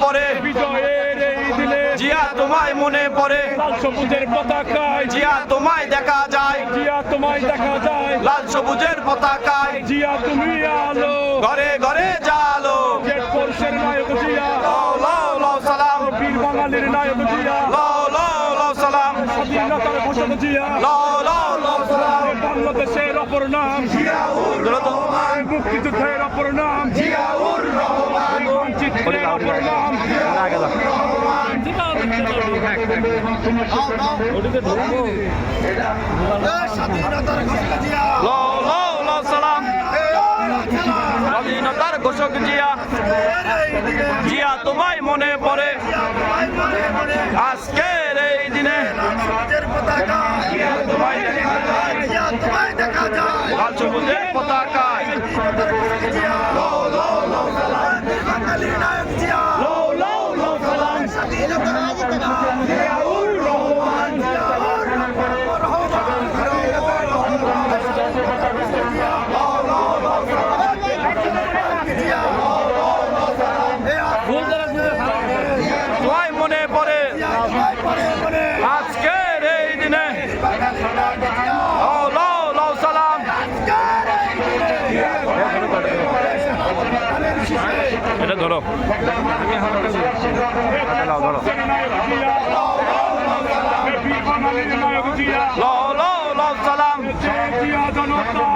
পড়ে বিজয়ের এই দিনে জিয়া তোমায় মনে পড়ে লাল সবুজের পতাকায় জিয়া তোমায় দেখা যায় জিয়া তোমায় দেখা যায় লাল সবুজের পতাকায় জিয়া তুমি আলো ঘরে ঘরে জালো জেট ফোর্সের নায়ক জিয়া লাও লাও লাও সালাম বীর বাঙালির নায়ক জিয়া লাও লাও লাও সালাম স্বাধীনতার ঘোষক জিয়া লাও লাও লাও সালাম বাংলাদেশের অপর নাম জিয়াউর রহমান মুক্তিযুদ্ধের অপর নাম জিয়াউর রহমান মানচিত্রের অপর নাম লাও লাও লাও সালাম স্বাধীনতার ঘোষক জিয়া জিয়া তোমায় মনে পড়ে আজকের এই দিনে লাল সবুজের পতাকায় লাও লাও লাও সালাম লাও লাও লাও সালাম জিয়াউর রহমান তোমায় মনে পড়ে আজকের এই দিনে লাও লাও লাও সালাম এটা ধরো ধরো বীর বাঙালির নায়ক জিয়া লাও লাও লাও সালাম জিয়া জনতা